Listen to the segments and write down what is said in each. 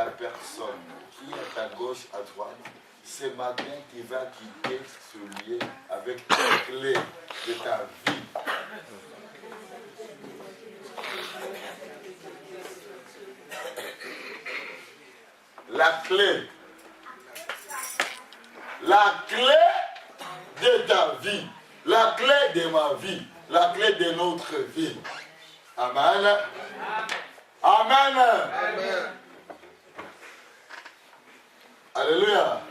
la personne qui est à gauche, à droite, ce matin, tu vas quitter ce lieu avec la clé de ta vie. La clé de ta vie, la clé de ma vie, la clé de notre vie. Amen. Amen. Amen. Alléluia.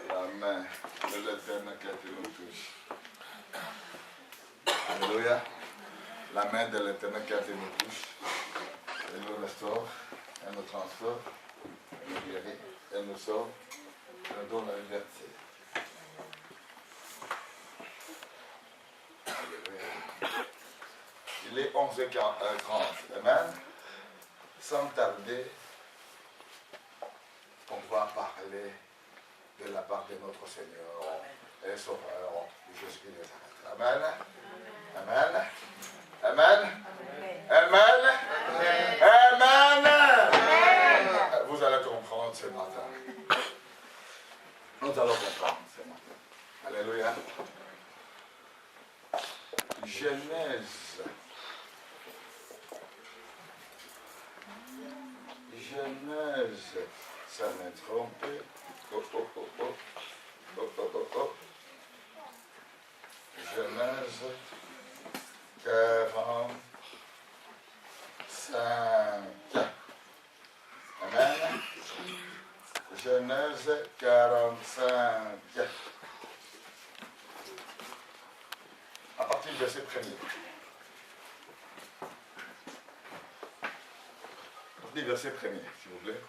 La main de l'Éternel qui nous touche. Alléluia. La main de l'Éternel qui nous touche. Elle nous restaure, elle nous transforme, elle nous guérit, elle nous sauve, elle nous donne la liberté. Alléluia. Il est 11h30. Amen. Sans tarder, on va parler de la part de notre Seigneur et Sauveur Jésus de Nazareth. Amen. Amen. Amen. Amen. Amen. Amen. Vous allez comprendre ce matin. Nous allons comprendre ce matin. Alléluia. Genèse. Genèse. Ça m'a trompé. Genèse 45. Amen. Genèse 45. À partir du verset 1er. À partir du verset 1er, s'il vous plaît.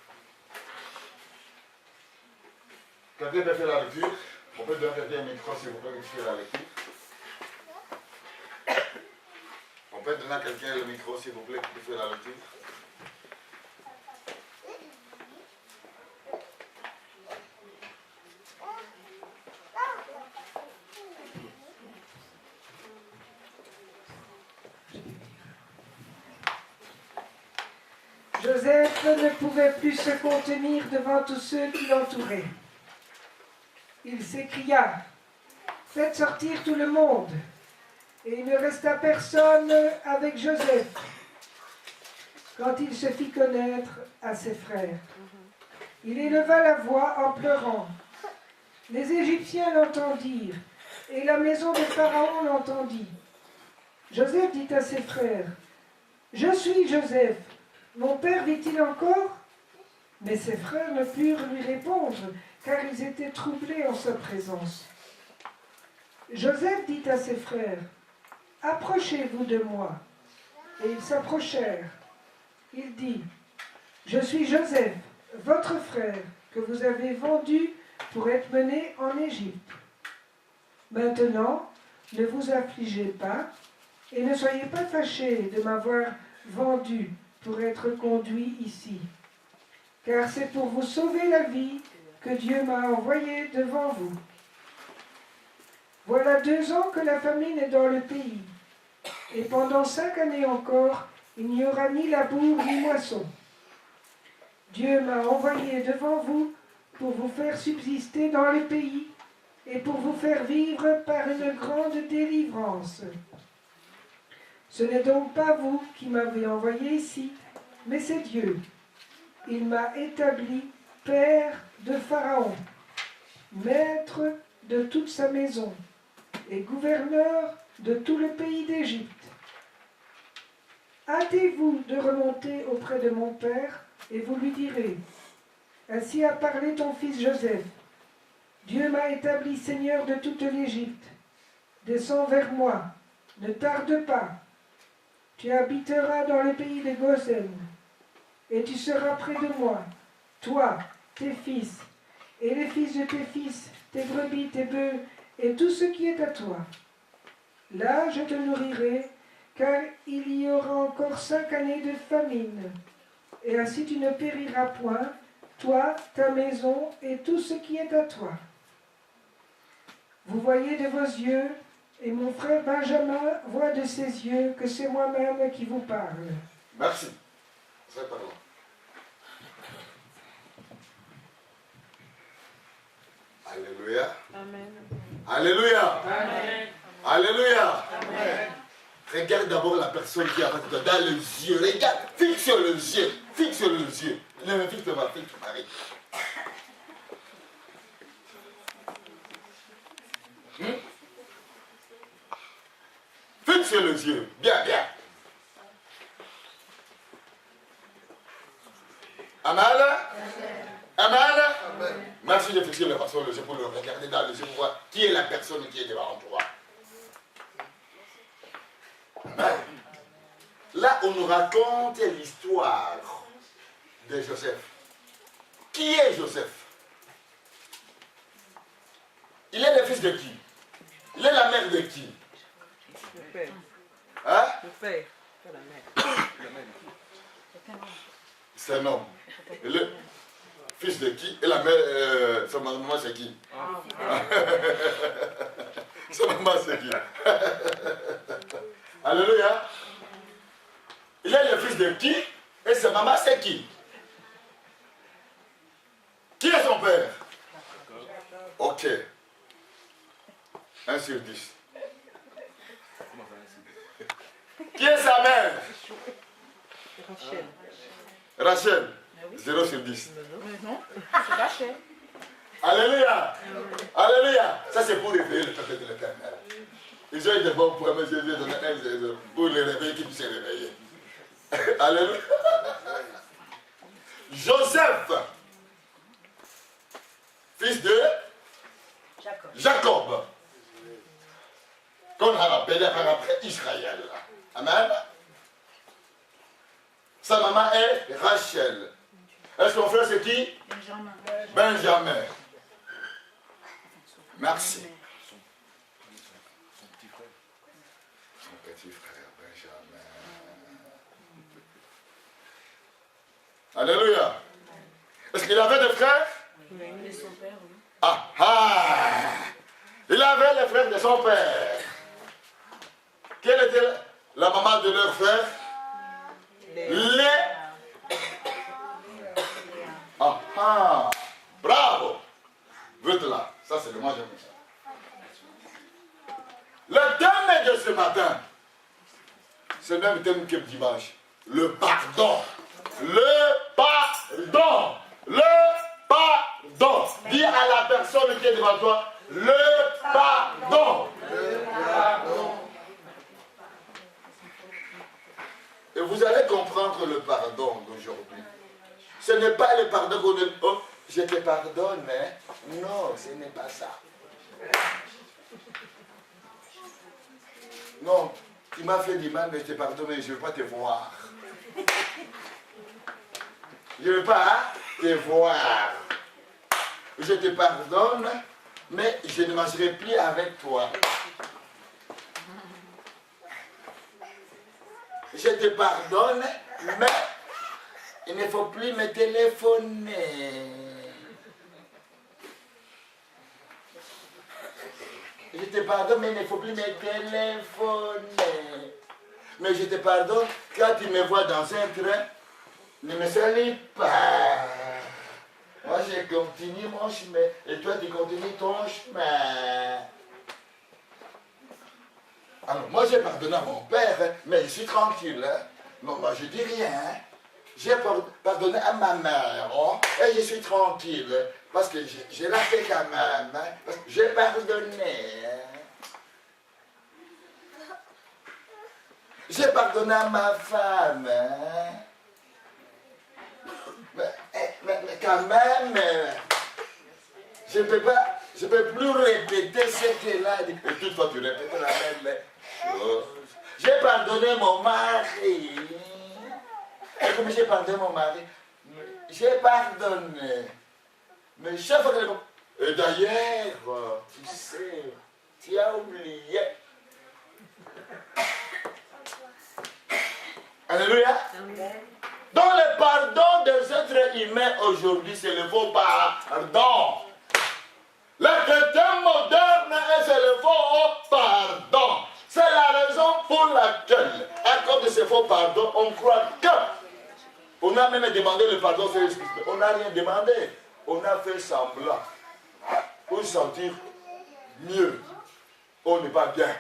Quelqu'un peut faire la lecture. On peut donner un micro, s'il vous plaît, qui fait la lecture. On peut donner à quelqu'un le micro, s'il vous plaît, qui fait la lecture. Joseph ne pouvait plus se contenir devant tous ceux qui l'entouraient. Il s'écria, « Faites sortir tout le monde !» Et il ne resta personne avec Joseph quand il se fit connaître à ses frères. Il éleva la voix en pleurant. Les Égyptiens l'entendirent, et la maison de Pharaon l'entendit. Joseph dit à ses frères, « Je suis Joseph. Mon père vit-il encore ?» Mais ses frères ne purent lui répondre, car ils étaient troublés en sa présence. Joseph dit à ses frères, « Approchez-vous de moi. » Et ils s'approchèrent. Il dit, « Je suis Joseph, votre frère, que vous avez vendu pour être mené en Égypte. Maintenant, ne vous affligez pas, et ne soyez pas fâchés de m'avoir vendu pour être conduit ici. Car c'est pour vous sauver la vie que Dieu m'a envoyé devant vous. Voilà 2 ans que la famine est dans le pays, et pendant 5 années encore, il n'y aura ni labour ni moisson. Dieu m'a envoyé devant vous pour vous faire subsister dans le pays et pour vous faire vivre par une grande délivrance. Ce n'est donc pas vous qui m'avez envoyé ici, mais c'est Dieu. Il m'a établi père de Pharaon, maître de toute sa maison et gouverneur de tout le pays d'Égypte. Hâtez-vous de remonter auprès de mon père et vous lui direz, « Ainsi a parlé ton fils Joseph. Dieu m'a établi seigneur de toute l'Égypte. Descends vers moi, ne tarde pas. Tu habiteras dans le pays de Goshen, et tu seras près de moi, toi, tes fils, et les fils de tes fils, tes brebis, tes bœufs, et tout ce qui est à toi. Là, je te nourrirai, car il y aura encore 5 années de famine, et ainsi tu ne périras point, toi, ta maison, et tout ce qui est à toi. Vous voyez de vos yeux, et mon frère Benjamin voit de ses yeux que c'est moi-même qui vous parle. Merci. C'est par là. Alléluia. Amen. Alléluia. Amen. Alléluia. Amen. Regarde d'abord la personne qui est avec toi dans les yeux. Regarde, fixe les yeux. Fixe les yeux. Ne fixe ma fille, Marie. Fixe les yeux. Bien, bien. Amen. Amen. Merci de fixer la personne les yeux pour le regarder dans les yeux pour voir qui est la personne qui est devant toi. Amen. Là, on nous raconte l'histoire de Joseph. Qui est Joseph? Il est le fils de qui? Il est la mère de qui? Le père. Hein? Le père. Pas la mère. C'est un homme. Et le fils de qui? Et la mère, sa maman c'est qui? Sa maman c'est qui? Alléluia. Il est le fils de qui? Et sa maman c'est qui? Qui est son père? Ok. 1 sur 10. Qui est sa mère? Rachel. Rachel. 0 sur 10. Non, c'est Rachel. Alléluia. Alléluia. Ça c'est pour réveiller le peuple de l'Éternel. Ils ont été bons pour me donner un 0 pour les réveiller qui puissent se réveiller. Alléluia. Joseph, fils de Jacob, qu'on a appelé par après Israël. Amen. Sa maman est Rachel. Est-ce que son frère c'est qui? Benjamin. Benjamin. Merci. Son petit frère Benjamin. Alléluia. Est-ce qu'il avait des frères? Et son père, oui. Ah ah! Il avait les frères de son père. Quelle était la maman de leur frère? Les. Ah ah! Bravo! Vite là. Ça c'est le moi j'aime ça. Le thème de ce matin, c'est le même thème que dimanche. Le pardon. Le pardon. Le pardon. Dis à la personne qui est devant toi, le pardon. Le pardon. Et vous allez comprendre le pardon d'aujourd'hui. Ce n'est pas le pardon qu'on est... Oh, je te pardonne, hein? Non, ce n'est pas ça. Non, tu m'as fait du mal, mais je te pardonne, mais je ne veux pas te voir. Je ne veux pas te voir. Je te pardonne, mais je ne marcherai plus avec toi. Je te pardonne, mais il ne faut plus me téléphoner. Je te pardonne, mais il ne faut plus me téléphoner. Mais je te pardonne, quand tu me vois dans un train, ne me salue pas. Moi, je continue mon chemin, et toi, tu continues ton chemin. Alors, moi, j'ai pardonné à mon père, hein, mais je suis tranquille. Hein. Non, moi, je dis rien. Hein. J'ai pardonné à ma mère, hein, et je suis tranquille. Hein, parce que je l'ai fait quand même. Hein, parce que j'ai pardonné. Hein. J'ai pardonné à ma femme. Hein. Mais quand même, je ne peux plus répéter ce qu'elle a dit. Et toutefois, tu répètes la même chose. J'ai pardonné mon mari. Et comme j'ai pardonné mon mari, j'ai pardonné. Mais chaque fois que... Et d'ailleurs, tu sais, tu as oublié. Alléluia. Donc le pardon des êtres humains aujourd'hui, c'est le faux pardon. Le chrétien moderne, c'est le faux pardon. C'est la raison pour laquelle, à cause de ces faux pardons, on croit que. On a même demandé le pardon sur Jésus-Christ. On n'a rien demandé. On a fait semblant. Pour se sentir mieux. On n'est pas bien.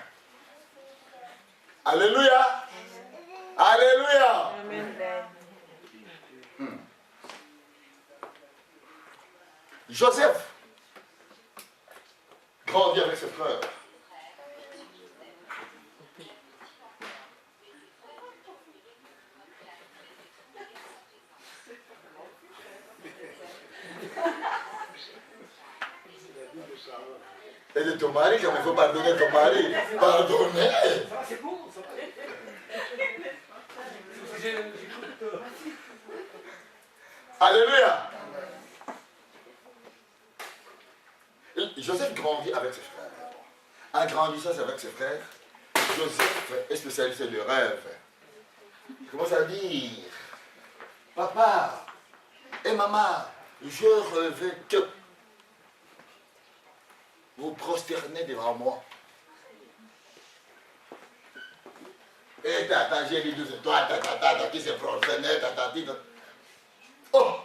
Alléluia. Alléluia. Joseph grandit avec ses frères. Et de ton mari, comme il faut pardonner ton mari, pardonner. Alléluia. Joseph grandit avec ses frères. En grandissant avec ses frères, Joseph est spécialiste de rêve. Il commence à dire, papa et maman, je rêvais que vous prosternez devant moi. Et tata, j'ai dit, c'est toi, tata, qui se prosternait, tata. Oh!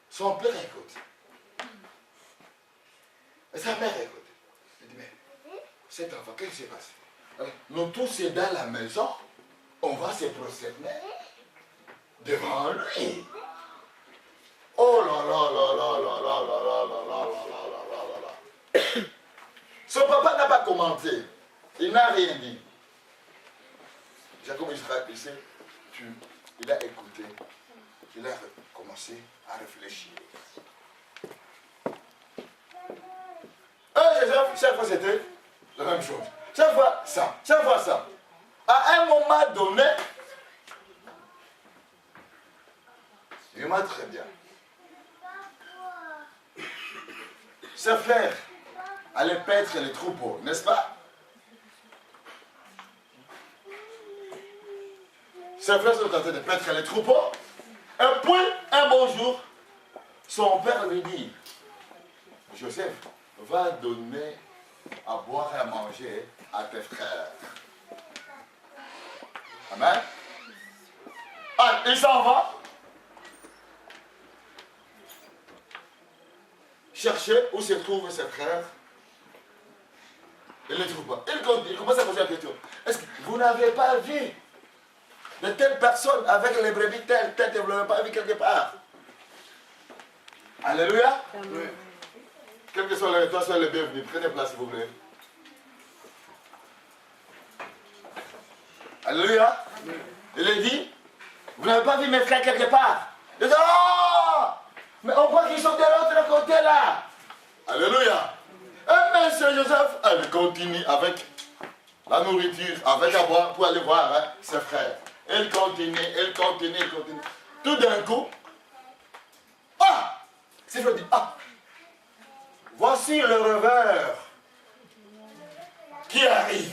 Son père écoute. Et sa mère écoute. Il dit, mais cet enfant, qu'est-ce qui s'est passé? Alors, nous tous, c'est dans la maison, on va se prosterner devant lui. Oh là là là là là là là là là là là là là là. Son papa n'a pas commenté. Il n'a rien dit. Jacob Israël, il a écouté. Il a commencé à réfléchir. Chaque fois c'était la même chose. Chaque fois ça, chaque fois ça. À un moment donné, il m'a très bien. Ses frères allaient paître les troupeaux, n'est-ce pas? Ses frères sont en train de paître les troupeaux. Et puis, un bon jour, son père lui dit, Joseph, va donner à boire et à manger à tes frères. Amen. Ah, il s'en va chercher où se trouvent ses frères. Il ne les trouve pas. Il commence à poser la question. Est-ce que vous n'avez pas vu de telles personnes avec les brebis telles, vous ne l'avez pas vu quelque part? Alléluia. Oui. Quels que soient les, toi, sois les bienvenus. Prenez place, s'il vous plaît. Alléluia. Oui. Il est dit, vous n'avez pas vu mes frères quelque part? Il dit, oh, mais on voit qu'ils sont de l'autre côté là. Alléluia. Et M. Joseph, elle continue avec la nourriture, avec à boire pour aller voir hein, ses frères. Elle continue. Tout d'un coup, ah, c'est je dis, ah, voici le revers qui arrive.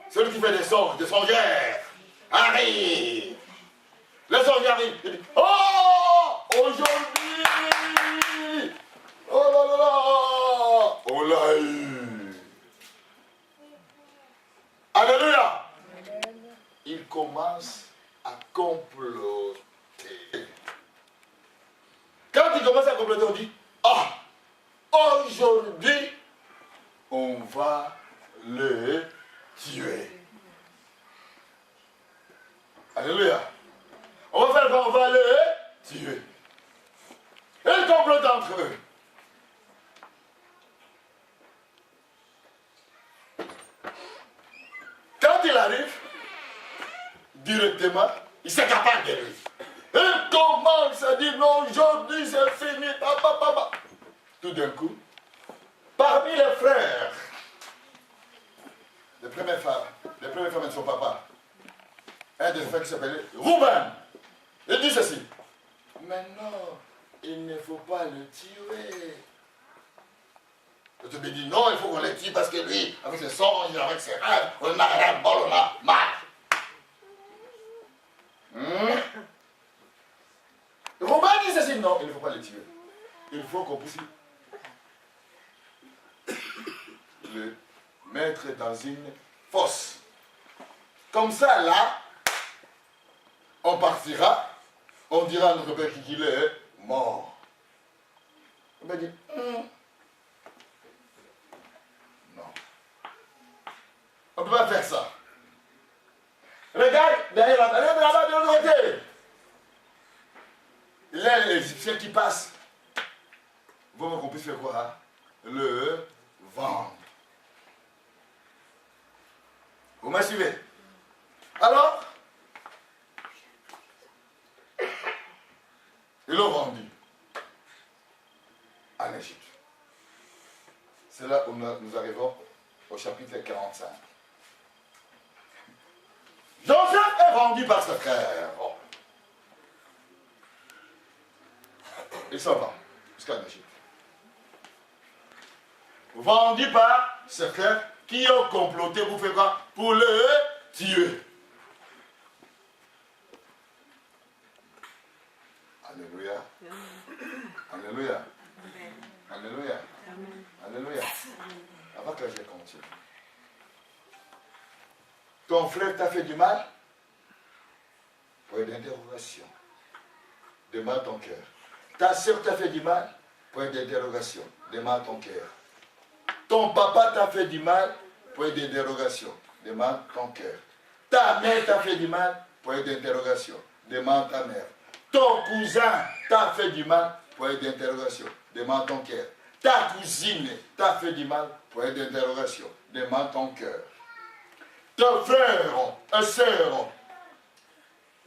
Celui qui fait des songeères arrive. Le songe arrive. Il dit, oh, aujourd'hui, oh là là là, on l'a eu. Alléluia. Il commence à comploter. Quand il commence à comploter, on dit, ah, aujourd'hui, on va le tuer. Alléluia. On va faire quoi? On va le tuer. Ils complotent entre eux. Quand il arrive, directement, il s'accapare de lui. Il commence à dire, non, aujourd'hui c'est fini, papa. Tout d'un coup, parmi les frères, les premières femmes de son papa, un des frères qui s'appelait Rouben, il dit ceci, mais non, il ne faut pas le tuer. Je te dis non, il faut qu'on le tue parce que lui, avec ses songes, avec ses rêves, on a rien, on a marre. Rouben dit ceci, non, il ne faut pas le tuer. Il faut qu'on puisse le mettre dans une fosse. Comme ça, là, on partira, on dira à notre père qu'il est mort. On va dire, non. On ne peut pas faire ça. Regarde, derrière là-bas de l'autre côté. Là, les Égyptiens qui passent, vous voyez qu'on puisse faire quoi? Hein? Le vendre. Vous me suivez? Alors, ils l'ont vendu en Égypte. C'est là où nous arrivons au chapitre 45. Joseph est vendu par ses frères. Il s'en va jusqu'en Égypte. Vendu par ses frères qui ont comploté pour faire quoi? Pour le tuer. Alléluia. Alléluia. Alléluia. Alléluia. Avant que je continue. Ton frère t'a fait du mal? Point d'interrogation. Demande ton cœur. Ta soeur t'a fait du mal? Point d'interrogation. Demande ton cœur. Ton papa t'a fait du mal? Point d'interrogation. Demande ton cœur. Ta mère t'a fait du mal? Point d'interrogation. Demande ta mère. Ton cousin t'a fait du mal? Point d'interrogation. Demande ton cœur. Ta cousine t'a fait du mal? Point d'interrogation. Demande ton cœur. Ton frère et soeur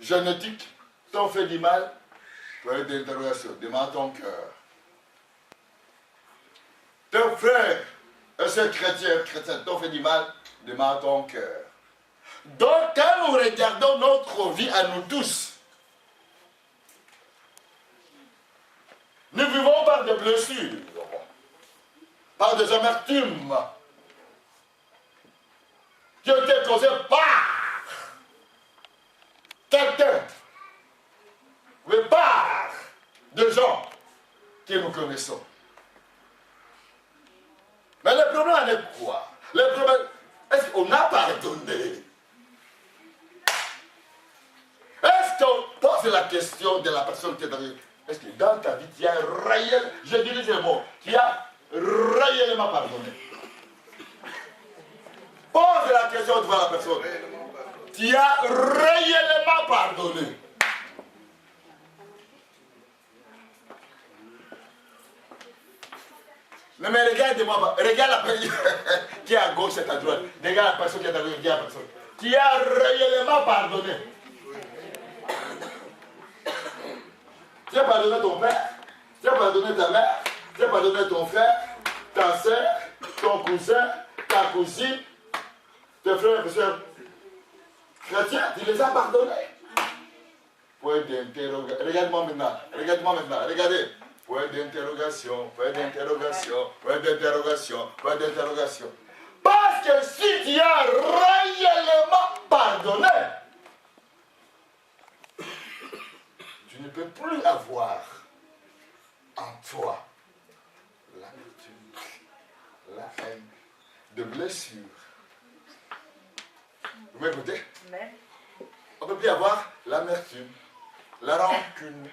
génétique t'ont fait du mal? Point d'interrogation. Demande ton cœur. Ton frère et soeur chrétien t'ont fait du mal? Demande ton cœur. Donc, quand nous regardons notre vie à nous tous, nous vivons par des blessures, par des amertumes qui ont été causées par quelqu'un, mais par des gens que nous connaissons. Mais le problème est quoi? Le problème, est-ce qu'on a pardonné? Est-ce qu'on pose la question de la personne qui est arrivée? Est-ce que dans ta vie, tu as réellement, je dirige le mot, tu as réellement pardonné? Pose la question devant la personne. Tu as réellement pardonné? Non mais regarde-moi, regarde la personne qui est à gauche et à droite. Regarde la personne qui est à gauche, regarde la personne. Tu as réellement pardonné? Tu as pardonné ton père, tu as pardonné ta mère, tu as pardonné ton frère, ta soeur, ton cousin, ta cousine, tes frères et soeurs chrétiens, tu les as pardonnés? Point d'interrogation. Regarde-moi maintenant, regardez. Point d'interrogation, point d'interrogation, point d'interrogation, point d'interrogation. Parce que si tu as réellement pardonné, tu ne peux plus avoir en toi l'amertume, la haine, de blessures. Vous m'écoutez? On ne peut plus avoir l'amertume, la rancune,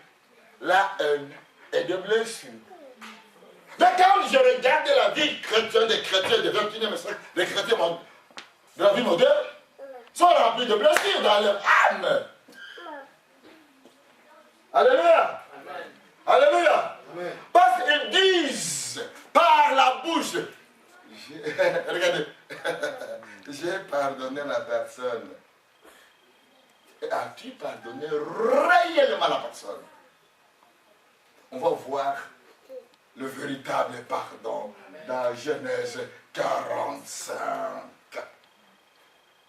la haine et de blessures. Mais quand je regarde la vie chrétienne des chrétiens du 21e siècle, les chrétiens de la vie moderne, sont remplis de blessures dans leur âme. Alléluia. Amen. Alléluia. Amen. Parce qu'ils disent par la bouche, regardez, j'ai pardonné la personne. Et as-tu pardonné réellement la personne? On va voir le véritable pardon dans Genèse 45.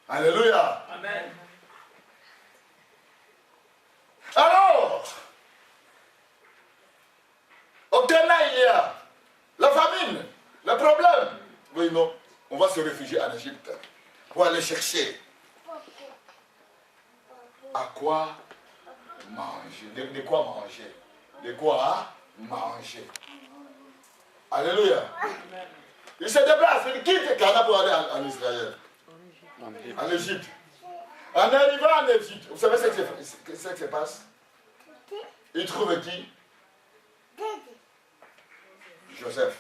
Alléluia. Amen. Alors, au Ghana, il y a la famine, le problème. Oui, non, on va se réfugier en Égypte pour aller chercher à quoi manger, de quoi manger, de quoi manger. Alléluia. Il se déplace, il quitte le Ghana pour aller en Israël, en Égypte. En arrivant en Égypte, vous savez ce qui se passe? Il trouve qui? Joseph.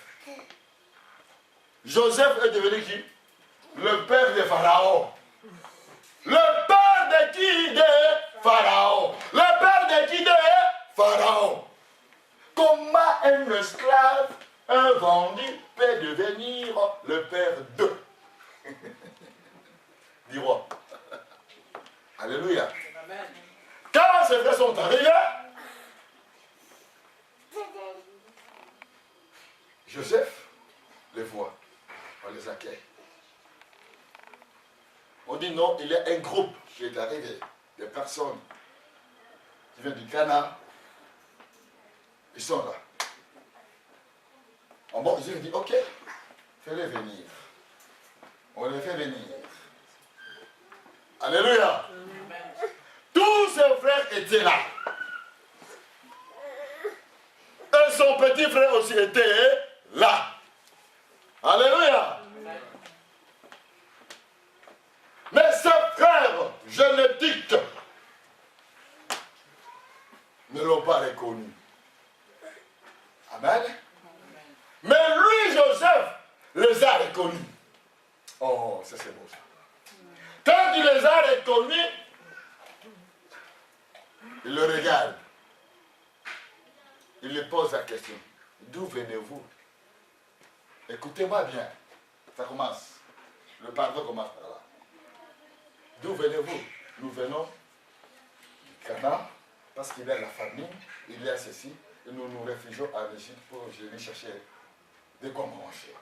Joseph est devenu qui? Le père de Pharaon. Le père de qui? De Pharaon. Le père de qui? De Pharaon. Comment un esclave, un vendu, peut devenir le père de du roi? Alléluia. Quand ces frères sont arrivés, Joseph les voit, on les accueille. On dit non, il y a un groupe qui est arrivé, des personnes qui viennent du Canaan, ils sont là. Bon, Jésus dit, ok, fais-les venir. On les fait venir. Alléluia. Tous ses frères étaient là. Et son petit frère aussi était là. Alléluia. Mais ses frères génétiques ne l'ont pas reconnu. Amen. Mais lui, Joseph, les a reconnus. Oh, ça c'est beau ça. Quand il les a reconnus, il le regarde. Il lui pose la question. D'où venez-vous? Écoutez-moi bien. Ça commence. Le pardon commence par là. D'où venez-vous? Nous venons du Canaan, parce qu'il y a la famine, il y a ceci, et nous nous réfugions en Égypte pour venir chercher de quoi manger.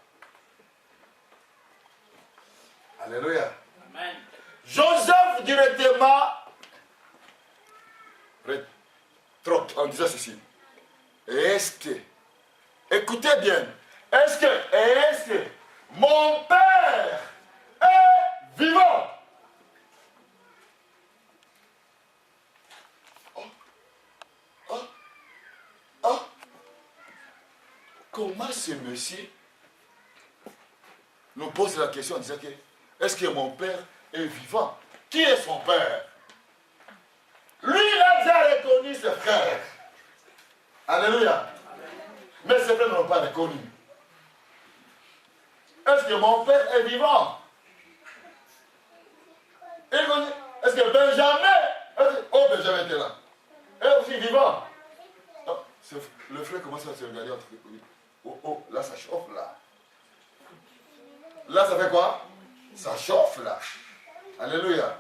Alléluia. Amen. Joseph directement rétorque en disant ceci. Est-ce que, écoutez bien, est-ce que mon père est vivant? Comment ce monsieur nous pose la question en disant que est-ce que mon père est vivant? Qui est son père? Lui, il a déjà reconnu ses frères. Alléluia. Mais ses frères ne l'ont pas reconnu. Est-ce que mon père est vivant? Est-ce que Benjamin, oh Benjamin était là, est aussi vivant? Non, le frère commence à se regarder entre eux. Oh, là ça chauffe là. Là ça fait quoi? Ça chauffe là. Alléluia.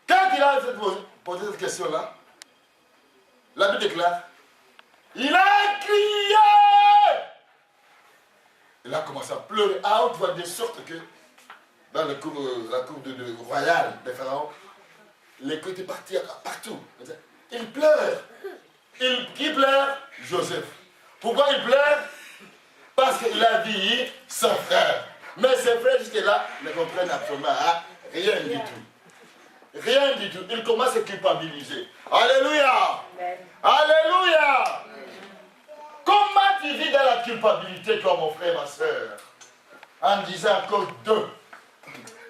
Quand il a posé cette question-là, la Bible déclare, il a crié. Il a commencé à pleurer à haute voix de sorte que dans la cour royale des pharaons, les cris étaient partis partout. Il pleure. Qui pleure? Joseph. Pourquoi il pleure? Parce qu'il a dit ses frères. Mais ses frères jusque-là ne comprennent absolument rien du tout. Rien du tout. Il commence à se culpabiliser. Alléluia. Amen. Alléluia. Comment tu vis dans la culpabilité, toi, mon frère, ma soeur? En disant à cause d'eux.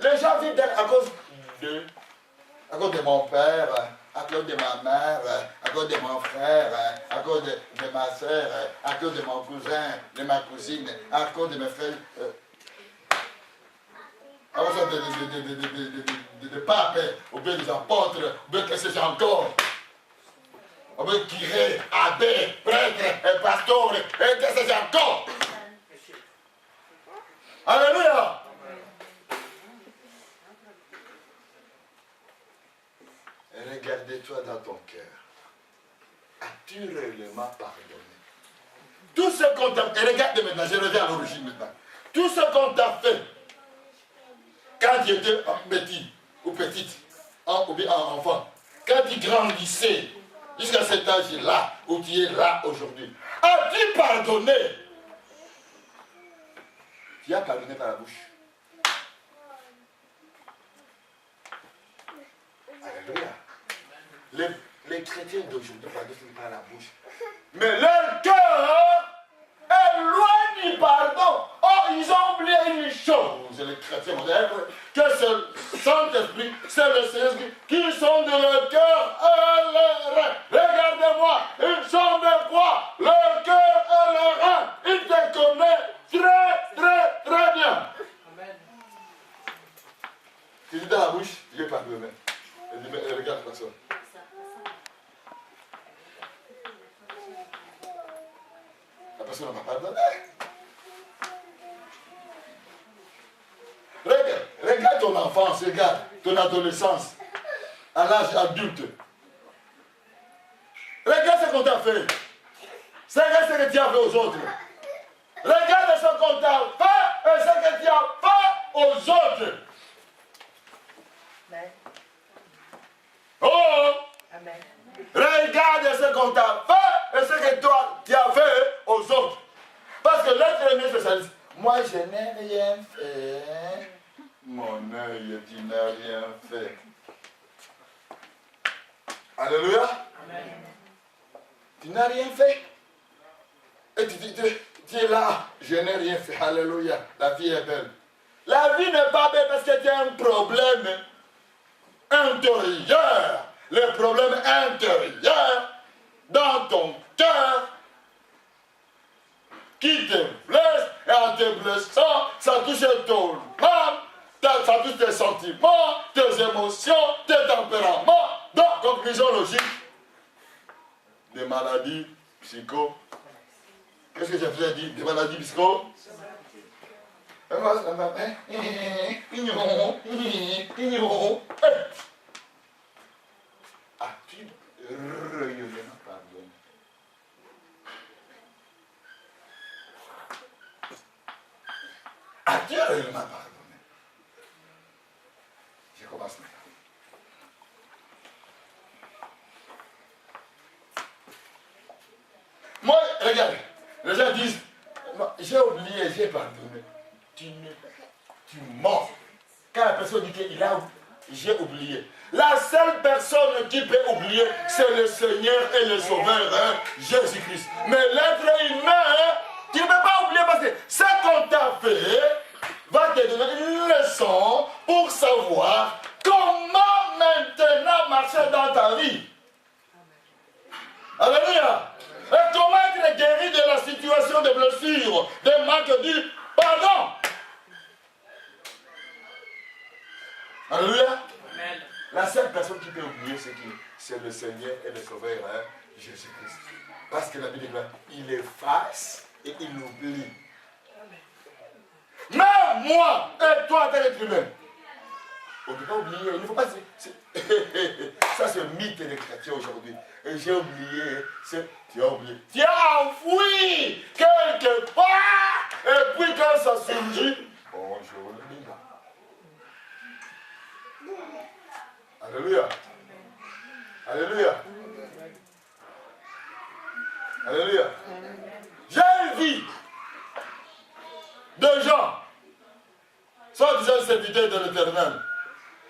Les gens vivent à cause d'eux. À cause de mon père, à cause de ma mère, à cause de mon frère, à cause de ma soeur, à cause de mon cousin, de ma cousine, à cause de mes frères. À cause de papes, ou bien des apôtres, ou bien qu'est-ce que c'est encore? Ou bien curé, abbé, prêtre, pasteur, et qu'est-ce que c'est encore? Alléluia! Regardez-toi dans ton cœur. As-tu réellement pardonné? Tout ce qu'on t'a fait, et regarde maintenant, je reviens à l'origine maintenant. Tout ce qu'on t'a fait, quand tu étais petit ou petite, ou bien enfant, quand tu grandissais jusqu'à cet âge-là, où tu es là aujourd'hui, as-tu pardonné? Tu as pardonné par la bouche. Alléluia. Les chrétiens d'aujourd'hui pardonnent par la bouche. Mais leur cœur est loin du pardon. Oh, ils ont oublié une chose, les chrétiens modernes, que c'est le Saint-Esprit, c'est le Saint-Esprit qui sont de leur cœur et leur rein. Regardez-moi, ils sont de quoi? Leur cœur et leur rein. Ils te connaissent très bien. Amen. Tu dis dans la bouche, Dieu pardonne. Elle dit, mais regarde la personne. La personne n'a pas pardonné. Regarde ton enfance, regarde ton adolescence, à l'âge adulte. Regarde ce qu'on t'a fait. Regarde ce que tu as fait aux autres. Regarde ce qu'on t'a fait et ce que tu as fait aux autres. Amen. Oh! Amen. Regarde ce qu'on t'a fait et ce que toi tu as fait aux autres. Parce que l'être aimé socialiste, moi je n'ai rien fait. Mon œil, tu n'as rien fait. Alléluia. Amen. Tu n'as rien fait. Et tu es là, je n'ai rien fait. Alléluia. La vie est belle. La vie n'est pas belle parce que tu as un problème intérieur. Le problème intérieur dans ton cœur qui te blesse, et en te blessant, ça touche ton âme, ça touche tes sentiments, tes émotions, tes tempéraments. Donc, conclusion logique, des maladies psycho. Qu'est-ce que j'ai fait dire? Des maladies psycho? As-tu réellement pardonné? As-tu réellement pardonné? Je commence maintenant. Moi, regarde, les gens disent, j'ai oublié, j'ai pardonné. Tu mens. Quand la personne dit qu'il a j'ai oublié. La seule personne qui peut oublier, c'est le Seigneur et le Sauveur, hein, Jésus-Christ. Mais l'être humain, tu ne peux pas oublier parce que ce qu'on t'a fait va te donner une leçon pour savoir comment maintenant marcher dans ta vie. Alléluia. Et comment être guéri de la situation de blessure, de manque du pardon. Alléluia. Amen. La seule personne qui peut oublier, c'est le Seigneur et le Sauveur, hein, Jésus-Christ. Parce que la Bible dit, il efface et il oublie. Même moi et toi, t'es être humain. On ne peut pas oublier, il ne faut pas... Ça, c'est le mythe des chrétiens aujourd'hui. Et j'ai oublié, tu as oublié. Tu as enfoui quelque part, et puis quand ça surgit, bonjour le Bible. Alléluia. Alléluia. Alléluia. J'ai une vie de gens, soit disant serviteurs de l'Éternel.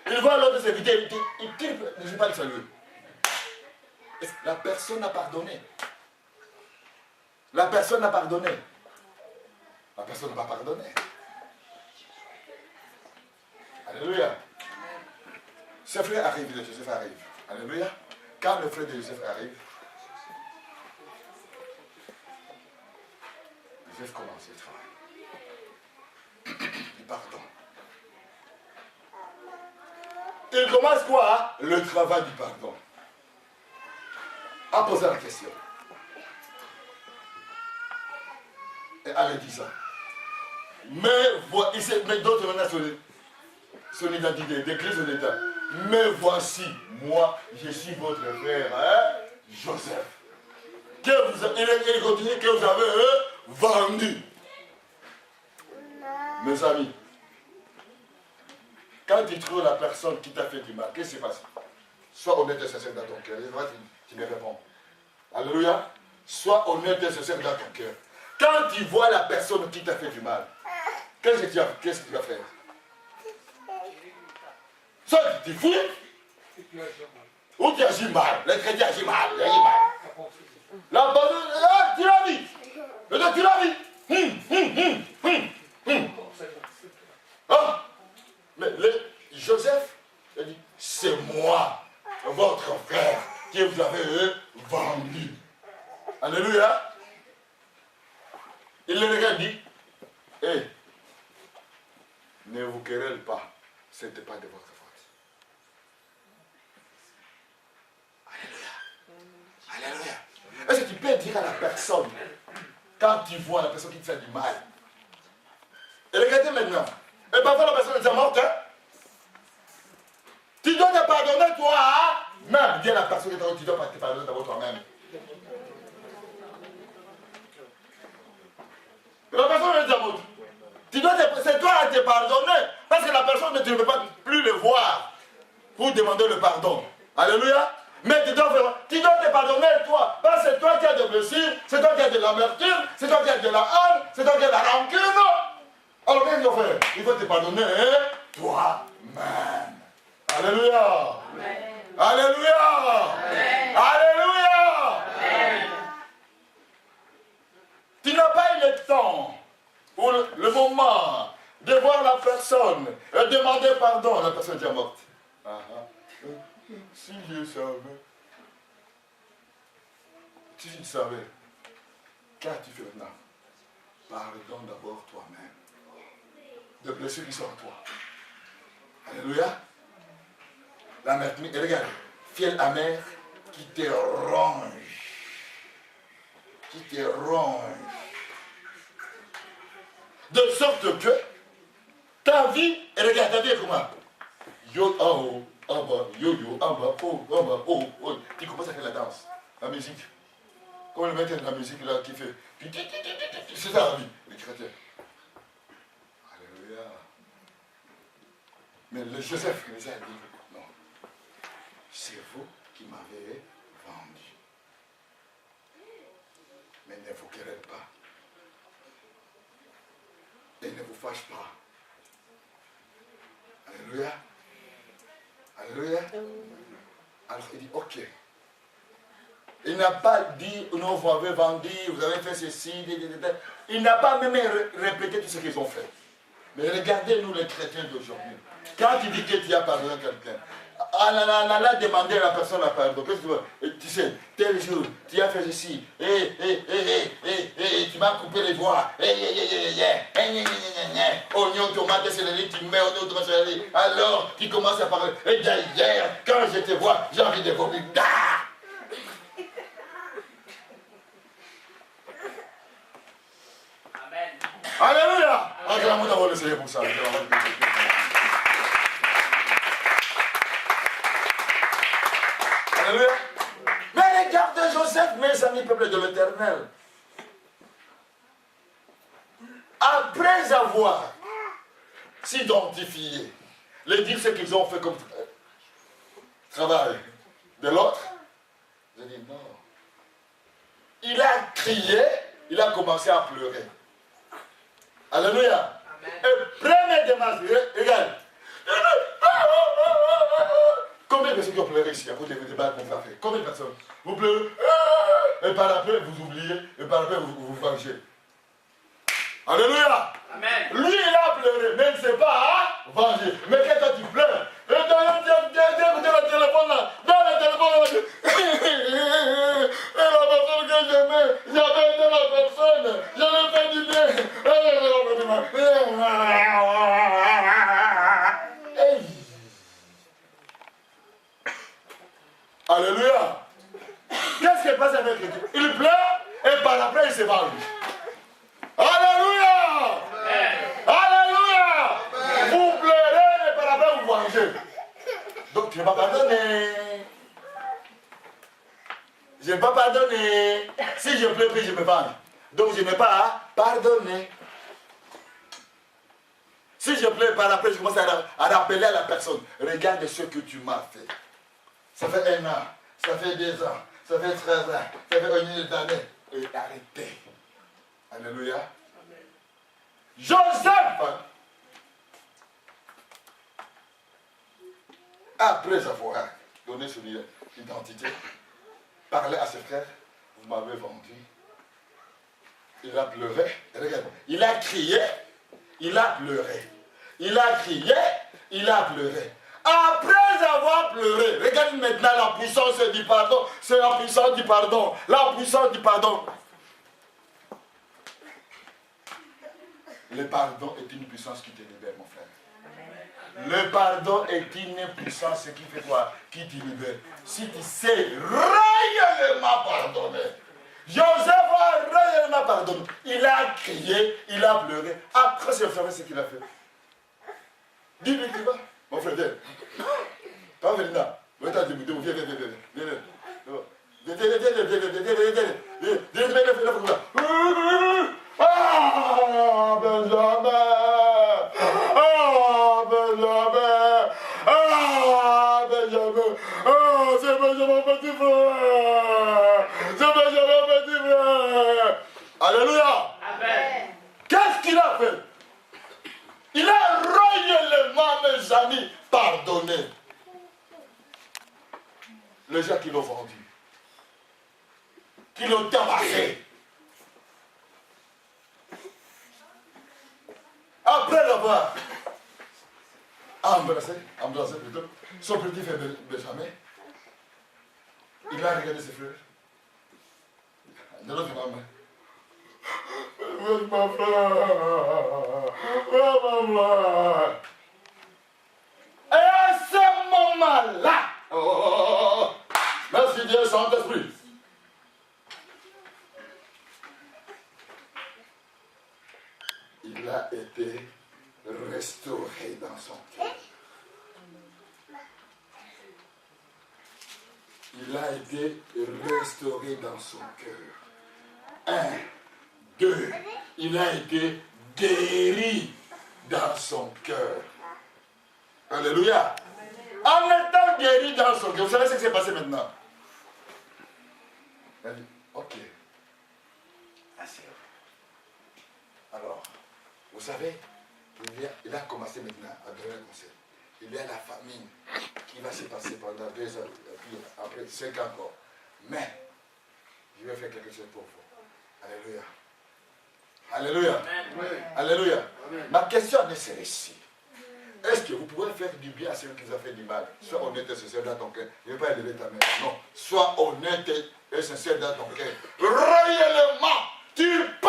Il voit l'autre serviteur, il tire, ne joue pas le salut. La personne a pardonné. La personne a pardonné. La personne n'a pas pardonné. Alléluia. Ce frère arrive, Joseph arrive. Alléluia. Quand le frère de Joseph arrive, Joseph commence le travail. Il pardonne. Il commence quoi? Le travail du pardon. A posé la question. Et elle dit ça. Mais d'autres maintenant son identité, décrit son état. Mais voici, moi, je suis votre frère, hein, Joseph. Il continue que vous avez vendu. Mes amis, quand tu trouves la personne qui t'a fait du mal, qu'est-ce qui se passe? Sois honnête et sincère dans ton cœur. Tu me réponds. Alléluia. Sois honnête et sincère dans ton cœur. Quand tu vois la personne qui t'a fait du mal, qu'est-ce que tu vas faire? Soit tu fouilles, ou tu agis mal. Les chrétiens agissent mal. Il agit mal. La personne, tu l'as vu. Tu l'as vu. Joseph, il a dit, c'est moi, votre frère, qui vous avez vendu. Alléluia. Il le regarde et dit, hé, ne vous querelle pas, ce n'était pas de votre faute. Alléluia. Alléluia. Est-ce que tu peux dire à la personne, quand tu vois la personne qui te fait du mal, et regardez maintenant, et parfois la personne est déjà morte, hein? Tu dois te pardonner toi, hein? Même, dis à la personne que tu dois te pardonner d'abord toi-même. La personne est déjà morte. C'est toi à te pardonner, parce que la personne, tu ne peux pas plus le voir pour demander le pardon. Alléluia. Mais tu dois te pardonner toi, parce que c'est toi qui as des blessures, c'est toi qui as de l'amertume, c'est toi qui as de la haine, c'est toi qui as de la rancune. Alors qu'est-ce qu'il faut faire? Il faut te pardonner toi-même. Alléluia. Amen. Alléluia. Amen. Alléluia. Amen. Tu n'as pas eu le temps ou le moment de voir la personne et demander pardon. La personne est déjà morte. Si je savais. Si je savais. Qu'as-tu fait maintenant? Pardonne d'abord toi-même. De blessures qui sont en toi. Alléluia. L'amertume, et regarde, fiel amer qui te ronge. Qui te ronge. De sorte que ta vie, et regarde, ta vie est comment? Yo en haut, en bas, yo-yo, en bas, oh. Tu commences à faire la danse, la musique. Comme le mec de la musique là qui fait. C'est ça la vie, les chrétiens. Alléluia. Mais le Joseph, il les a dit, non. C'est vous qui m'avez vendu. Mais ne vous querellez pas. Et ne vous fâche pas. Alléluia. Alléluia. Alors il dit, ok. Il n'a pas dit, non, vous m'avez vendu, vous avez fait ceci, il n'a pas même répété tout ce qu'ils ont fait. Mais regardez-nous les chrétiens d'aujourd'hui. Quand tu dis que tu as pardonné à quelqu'un, on a demandé à la personne à pardon. Qu'est-ce que tu veux? Tu sais, tel jour, tu as fait ceci, tu m'as coupé les doigts, oignon, tomate, céleri, tu mets oignon, tomate, céleri. Alors, tu commences à parler. Et d'ailleurs, quand je te vois, j'ai envie de vomir. Amen. Alléluia. Acclamons d'abord le Seigneur pour ça. Alléluia. Mais regardez Joseph, mes amis, peuple de l'Éternel. Après avoir s'identifié, les dire ce qu'ils ont fait comme travail de l'autre, je dis non. Il a crié, il a commencé à pleurer. Alléluia. Et premier démarche, regarde. Combien de personnes qui ont pleuré ici à cause des débats qu'on a fait? Combien de personnes? Vous pleurez, et par après vous oubliez, et par après vous vous vengez. Alléluia. Amen. Lui il a pleuré, mais il ne sait pas venger. Mais quand toi tu pleures, et écoutez le téléphone là, dans le téléphone là, et la personne que j'aimais, j'avais aidé la personne, je l'ai fait du bien. Alléluia. Qu'est-ce qui passe avec lui? Il pleure et par après il se venge. Alléluia. Alléluia. Vous pleurez et par après vous vengez. Donc tu ne vas pas pardonner. Je ne vais pas pardonner. Si je pleure, je me venge. Donc je n'ai pas pardonné. Si je pleure par après, je commence à rappeler à la personne. Regarde ce que tu m'as fait. Ça fait 1 an, ça fait 2 ans, ça fait 13 ans, ça fait 1 million d'années. Et arrêtez. Alléluia. Amen. Joseph, après avoir donné son identité, parlé à ses frères, vous m'avez vendu. Il a pleuré. Regarde, il a crié, il a pleuré. Il a crié, il a pleuré. Après avoir pleuré, regarde maintenant la puissance du pardon. C'est la puissance du pardon. La puissance du pardon. Le pardon est une puissance qui te libère, mon frère. Le pardon est une puissance qui fait quoi? Qui te libère. Si tu sais réellement pardonner. Joseph a réellement pardonné. Il a crié, il a pleuré. Après, c'est ce qu'il a fait. Dis-lui qui va. Mon frère, viens. Pas venir là. Viens, viens, viens, viens, viens, viens, viens. Ah, Benjamin! Ah, Benjamin! Ah, Benjamin! Ah, c'est Benjamin, petit frère! C'est Benjamin, petit frère! Alléluia! Amen. Qu'est-ce qu'il a fait? Il a royalement, mes amis, pardonné. Les gens qui l'ont vendu, qui l'ont tabassé. Après l'avoir embrassé plutôt, son petit frère Benjamin, il a regardé ses frères. De l'autre maman. Où est ma frère? Où est ma frère? Et à ce moment-là, oh, merci Dieu, Saint-Esprit. Il a été restauré dans son cœur. Il a été restauré dans son cœur. 1, 2, il a été guéri dans son cœur. Alléluia. En étant guéri dans son cœur, vous savez ce qui s'est passé maintenant? Il a dit, ok. Alors, vous savez, il a commencé maintenant à donner un conseil. Il y a la famine qui va se passer pendant 2 ans, puis après 5 ans encore. Mais, je vais faire quelque chose pour vous. Alléluia. Alléluia. Amen. Alléluia. Amen. Ma question est celle-ci. Est-ce que vous pouvez faire du bien à ceux qui vous ont fait du mal? Sois honnête et sincère dans ton cœur. Je ne vais pas élever ta main. Non. Sois honnête et sincère dans ton cœur. Réellement, tu peux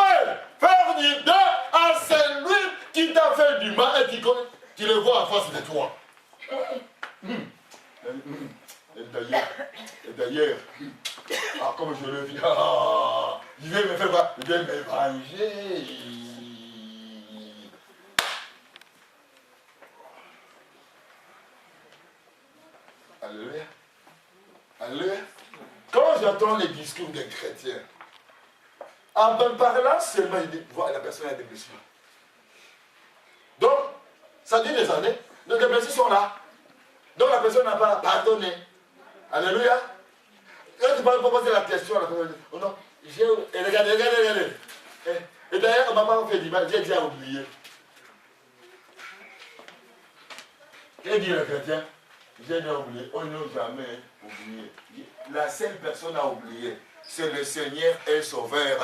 faire du bien à celui qui t'a fait du mal et tu le vois en face de toi. Et d'ailleurs, comme je le vis, je vais me faire quoi? Je vais me venger. Alléluia. Alléluia. Quand j'entends les discours des chrétiens, en me parlant seulement, je dis, voilà, la personne a des blessures. Donc, ça dit des années, donc les blessures sont là. Donc la personne n'a pas pardonné. Alléluia. Quand tu vas poser la question, la personne dit, oh non, et regardez. Et d'ailleurs, on ne m'a pas fait du mal, j'ai déjà oublié. Qu'est-ce dit le chrétien? J'ai déjà oublié. On n'a jamais oublié. La seule personne à oublier, c'est le Seigneur et Sauveur,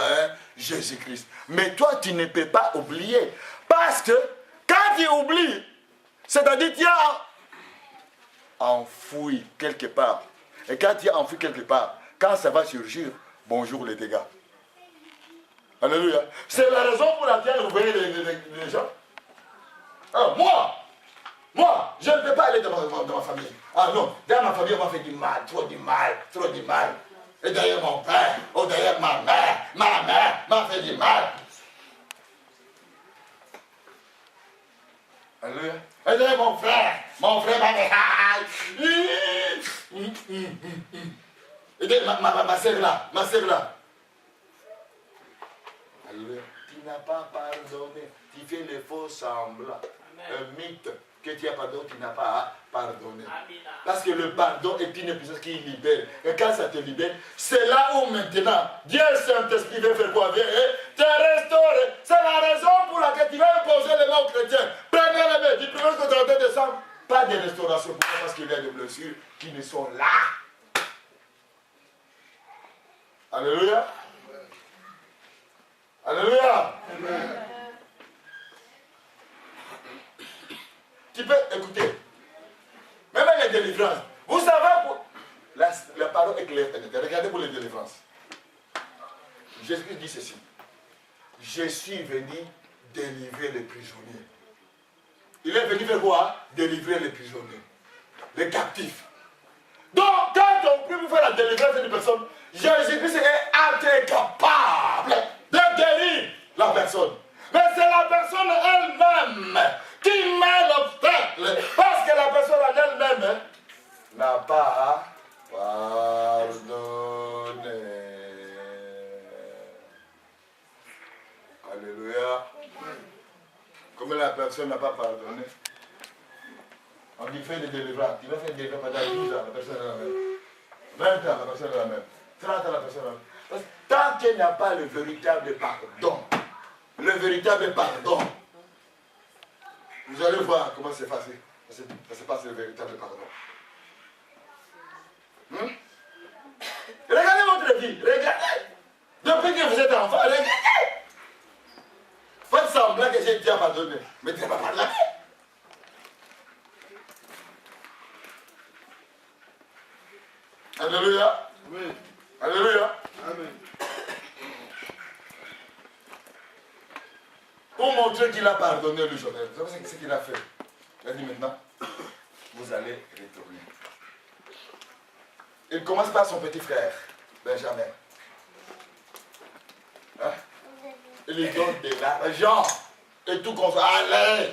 Jésus-Christ. Mais toi, tu ne peux pas oublier. Parce que quand tu oublies, c'est-à-dire que tu as enfoui quelque part. Et quand tu as enfoui quelque part, quand ça va surgir, bonjour les dégâts. Alléluia. C'est la raison pour laquelle vous voyez les gens. Ah, moi, je ne peux pas aller dans ma famille. Ah non, dans ma famille, on m'a fait du mal, trop du mal. Et d'ailleurs mon père, ou d'ailleurs ma mère m'a fait du mal. Alléluia. Et d'ailleurs mon frère m'a fait. Et d'ailleurs ma soeur là. Alléluia. Tu n'as pas pardonné, tu fais les faux semblants. Un mythe que tu as pardonné, tu n'as pas pardonné. Parce que le pardon est une puissance qui libère. Et quand ça te libère, c'est là où maintenant, Dieu Saint-Esprit veut faire quoi? Viens te restaurer. C'est la raison pour laquelle tu vas imposer les mains aux chrétiens. Prenez les mains du 1er au 31 décembre. Pas de restauration pour toi parce qu'il y a des blessures qui ne sont là. Alléluia. Alléluia. Amen. Tu peux écouter. Même les délivrances. Vous savez, la parole est claire. Regardez pour les délivrances. Jésus dit ceci. Je suis venu délivrer les prisonniers. Il est venu faire quoi? Délivrer les prisonniers. Les captifs. Donc, quand on peut vous faire la délivrance d'une personne, Jésus-Christ est capable de guérir la personne. Mais c'est la personne elle-même qui met l'obstacle. Parce que la personne en elle-même n'a pas pardonné. Alléluia. Comme la personne n'a pas pardonné, on dit fait des délivrances. Tu vas faire des délivrances pendant 12 ans, la personne est la même. 20 ans, la personne est la même. 30 ans, la personne est la même. Parce que tant qu'il n'y a pas le véritable pardon, vous allez voir comment c'est facile. Ça se passe le véritable pardon. Regardez votre vie, regardez. Depuis que vous êtes enfant, regardez. Faites semblant que j'ai déjà pardonné, mais tu n'as pas pardonné. Alléluia. Amen. Alléluia. Amen. Pour montrer qu'il a pardonné le Joseph. Vous savez ce qu'il a fait? Il a dit maintenant, vous allez retourner. Il commence par son petit frère, Benjamin. Hein? Il lui donne de l'argent et tout comme ça. Allez!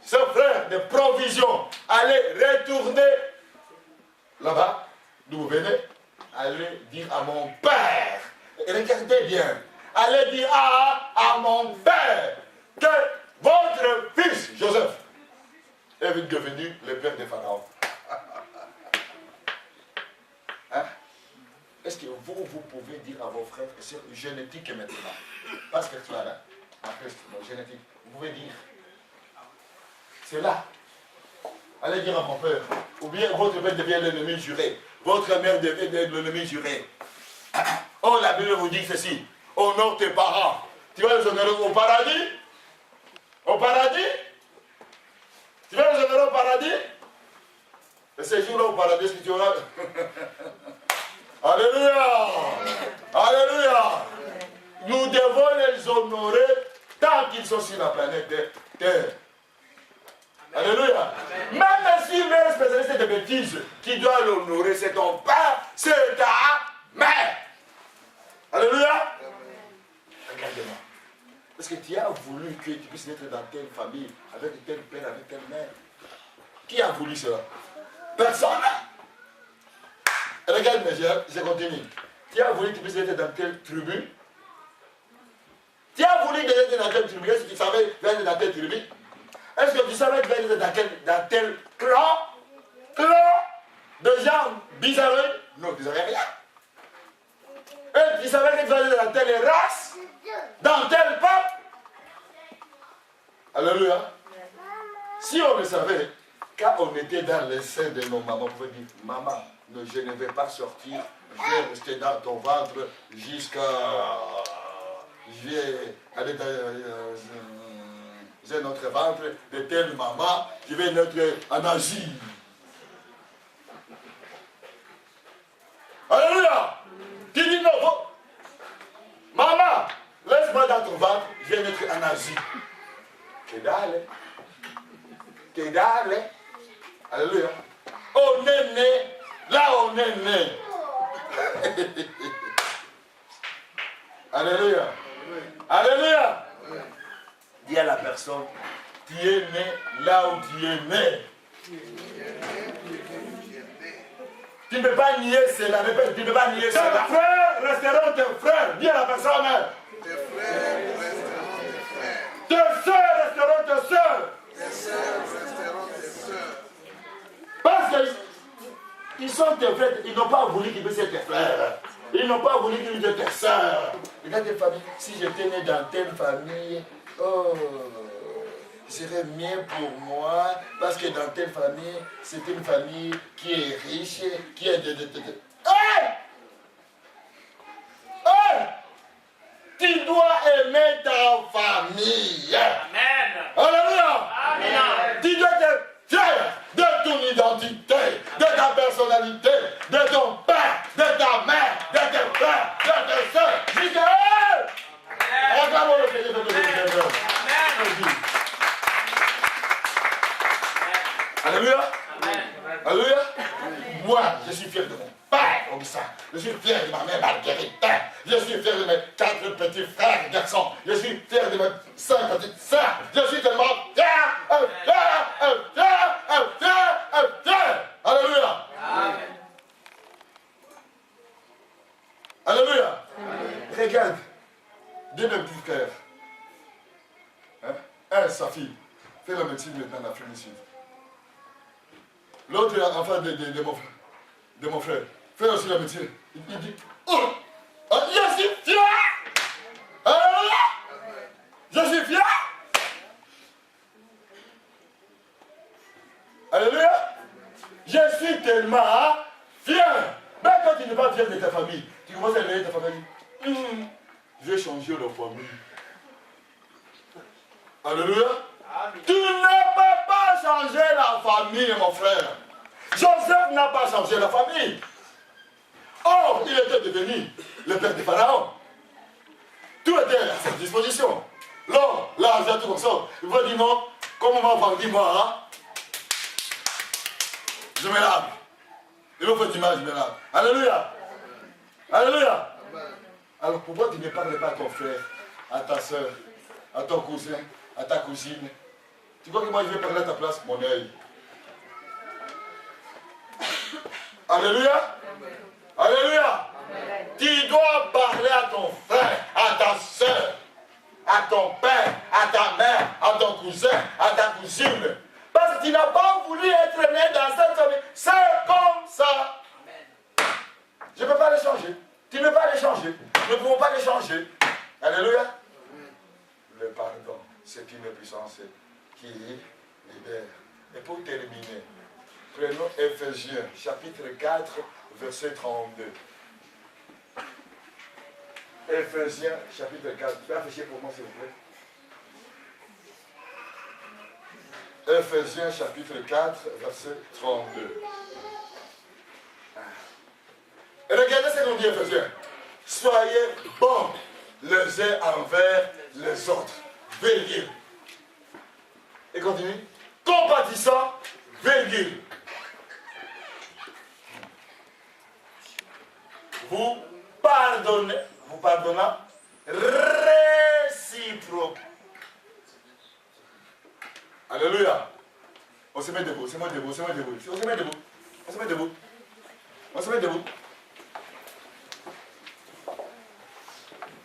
Ce frère de provisions, allez retourner là-bas, d'où vous venez, allez dire à mon père, et regardez bien, allez dire à mon père que votre fils, Joseph, est devenu le père de Pharaon. Hein? Est-ce que vous pouvez dire à vos frères que c'est génétique maintenant? Pas spirituel, hein? En Christ, non, génétique. Vous pouvez dire, c'est là. Allez dire à mon père, ou bien votre père devient l'ennemi juré, votre mère devient l'ennemi juré. Oh, la Bible vous dit ceci, honore tes parents. Tu vas les honorer au paradis? Au paradis? Tu vas les honorer au paradis? Et ces jours-là au paradis, est-ce que tu auras... Alléluia! Alléluia! Nous devons les honorer tant qu'ils sont sur la planète Terre. Alléluia! Même si le spécialiste de bêtises, qui doit l'honorer, c'est ton père, c'est ta mère. Alléluia! Regarde-moi. Parce que tu as voulu que tu puisses être dans telle famille, avec tel père, avec telle mère. Qui a voulu cela? Personne. Regarde, mais je continue. Tu as voulu que tu puisses être dans telle tribu? Tu as voulu être dans telle tribu? Est-ce que tu savais être dans telle tribu? Est-ce que tu savais que tu vas être dans tel clan? Clan de gens bizarres? Non, tu ne savais rien. Et tu savais que tu vas être dans telle race? Dans tel peuple? Alléluia. Si on le savait, quand on était dans les seins de nos mamans, on pouvait dire, maman, je ne vais pas sortir, je vais rester dans ton ventre jusqu'à... Je vais aller dans notre ventre de telle maman, je vais naître en Asie. Alléluia! Tu dis non, maman, laisse-moi dans ton ventre, je vais naître en Asie. Que dalle. Alléluia. On est né, là on est né. Alléluia. Alléluia. Dis à la personne, tu es né là où tu es né. Tu ne peux pas nier cela, répète, tu ne peux pas nier cela. Tes frères resteront tes frères. Dis à la personne. Tes frères resteront tes frères. Tes soeurs resteront tes soeurs. Tes sœurs resteront tes sœurs. Parce qu'ils sont tes frères, ils n'ont pas voulu qu'ils puissent être tes frères. Ils n'ont pas voulu qu'ils soient tes sœurs. Regarde tes familles, si j'étais né dans telle famille, oh, ce serait mieux pour moi, parce que dans telle famille, c'est une famille qui est riche, qui est de... Hey! Hey! Tu dois aimer ta famille. Amen. Alléluia. Amen. personnalité, de ton père, de ta mère, de tes frères, de tes soeurs, jusqu'à eux. Acclamons le Seigneur de Dieu. Alléluia. Alléluia. Moi, je suis fier de mon père, Augustin. Je suis fier de ma mère Marguerite. Je suis fier de mes 4 petits frères et garçons. Je suis fier de mes 5 petites sœurs. Je suis tellement fier. Alléluia. Alléluia. Regarde. Deux de mes petits frères. Hein? Un, sa fille, fait la médecine maintenant en Afrique du Sud. L'autre est enfant de mon frère. Fait aussi la médecine. Il dit, oh, je suis fier. Je suis fier. Alléluia. Je suis tellement fier. Mais quand tu n'es pas fier de ta famille, tu commences à élever ta famille. Je vais changer la famille. Alléluia. Tu ne peux pas changer la famille, mon frère. Joseph n'a pas changé la famille. Or, il était devenu le père de Pharaon. Tout était à sa disposition. L'or, l'argent, tout comme ça. Il va dire non, comme on m'a vendu moi, hein? Je me lave. Il va faire du mal, je me lave. Alléluia. Alléluia. Alors pourquoi tu ne parles pas à ton frère, à ta soeur, à ton cousin, à ta cousine? Tu crois que moi je vais parler à ta place? Mon œil. Alléluia. Alléluia. Tu dois parler à ton frère, à ta soeur, à ton père, à ta mère, à ton cousin, à ta cousine. Parce que tu n'as pas voulu être né dans cette famille. C'est comme ça. Je ne peux pas les changer. Tu ne peux pas les changer. Nous ne pouvons pas les changer. Alléluia. Le pardon, c'est une puissance qui libère. Et pour terminer, prenons Ephésiens, chapitre 4, verset 32. Ephésiens, chapitre 4. Tu peux afficher pour moi, s'il vous plaît. Ephésiens, chapitre 4, verset 32. Et regardez ce qu'on dit, Ephésiens. Soyez bons les uns envers les autres. Virgule. Et continue. Compatissant, virgule. Vous pardonnant réciproque. Alléluia. On se met debout, on se met debout, on se met debout. On se met debout. On se met debout. On se met debout.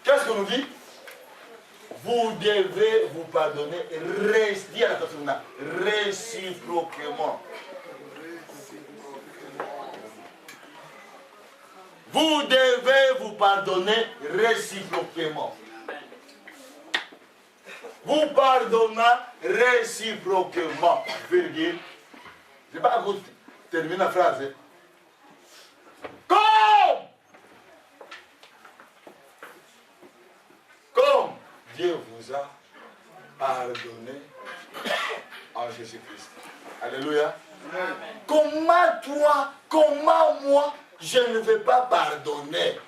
Qu'est-ce qu'on nous dit? Vous devez vous pardonner réciproquement. Vous devez vous pardonner réciproquement. Vous pardonnez réciproquement. Virgule. Je ne vais pas terminer la phrase. Comme Dieu vous a pardonné en Jésus-Christ. Alléluia. Amen. Comment toi, comment moi, je ne vais pas pardonner?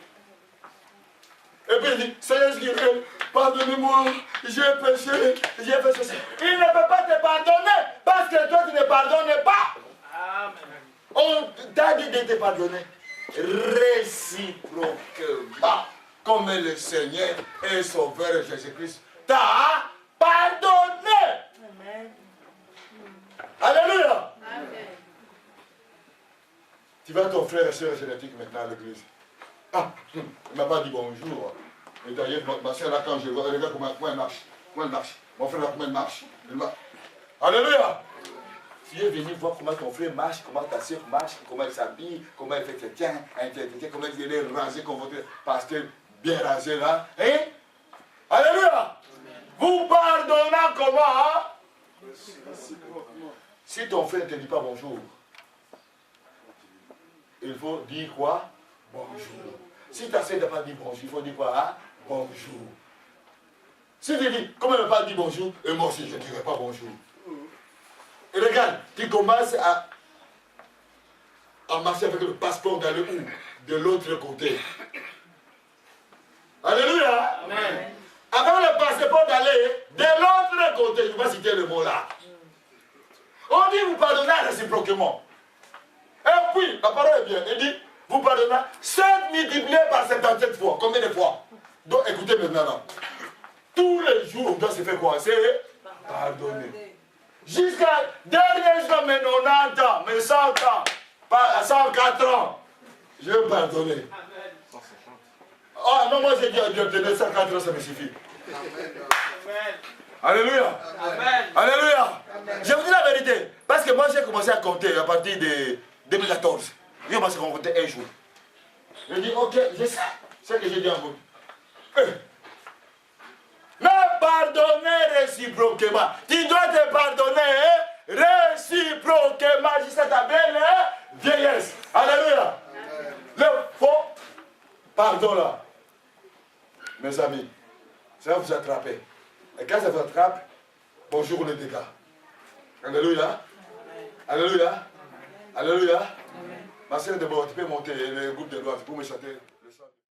Et puis il dit, Seigneur, pardonnez-moi, j'ai péché, j'ai fait ceci. Il ne peut pas te pardonner parce que toi tu ne pardonnes pas. Amen. On t'a dit de te pardonner réciproquement. Comme le Seigneur et Sauveur Jésus-Christ t'a pardonné. Amen. Alléluia. Amen. Tu vas ton frère et soeur génétique maintenant à l'église. Ah, il ne m'a pas dit bonjour. Et d'ailleurs, ma soeur là, quand je vois, regarde comment elle marche. Comment elle marche. Mon frère là, comment il marche. Alléluia. Tu es venu voir comment ton frère marche, comment ta soeur marche, comment elle s'habille, comment elle fait chrétien, comment elle est rasée comme votre pasteur. Bien rasé là. Hein? Alléluia. Vous pardonnez comment? Hein? Si ton frère ne te dit pas bonjour, il faut dire quoi? Bonjour. Si ta soeur n'a pas dit bonjour, il faut dire quoi? Hein? Bonjour. Si tu dis, comme elle n'a pas dit bonjour, et moi aussi je ne dirai pas bonjour. Et regarde, tu commences à marcher avec le passeport d'aller où? De l'autre côté. Alléluia. Amen. Avec le passeport d'aller de l'autre côté. Je ne vais pas citer le mot là. On dit vous pardonnez réciproquement. Et puis, la parole est bien. Il dit, vous pardonnez 7 multiplié par 77 fois. Combien de fois? Donc écoutez maintenant. Tous les jours, on doit se faire quoi? C'est pardonner. Jusqu'à dernier jour, mes 90 ans, mes 100 ans, 104 ans, je vais pardonner. Ah non, moi j'ai dit à Dieu, tenez 104 ans, ça me suffit. Alléluia. Amen. Alléluia. Je vous dis la vérité. Parce que moi j'ai commencé à compter à partir de 2014. J'ai commencé à compter un jour. Je dis, ok, je sais ce que j'ai dit en vous. Mais pardonner réciproquement. Tu dois te pardonner réciproquement jusqu'à ta belle vieillesse. Alléluia. Le faux pardon là. Mes amis, ça va vous attraper. Et quand ça vous attrape, bonjour les dégâts. Alléluia. Alléluia. Alléluia. Ma soeur de tu peux monter le groupe de gloire pour me chanter.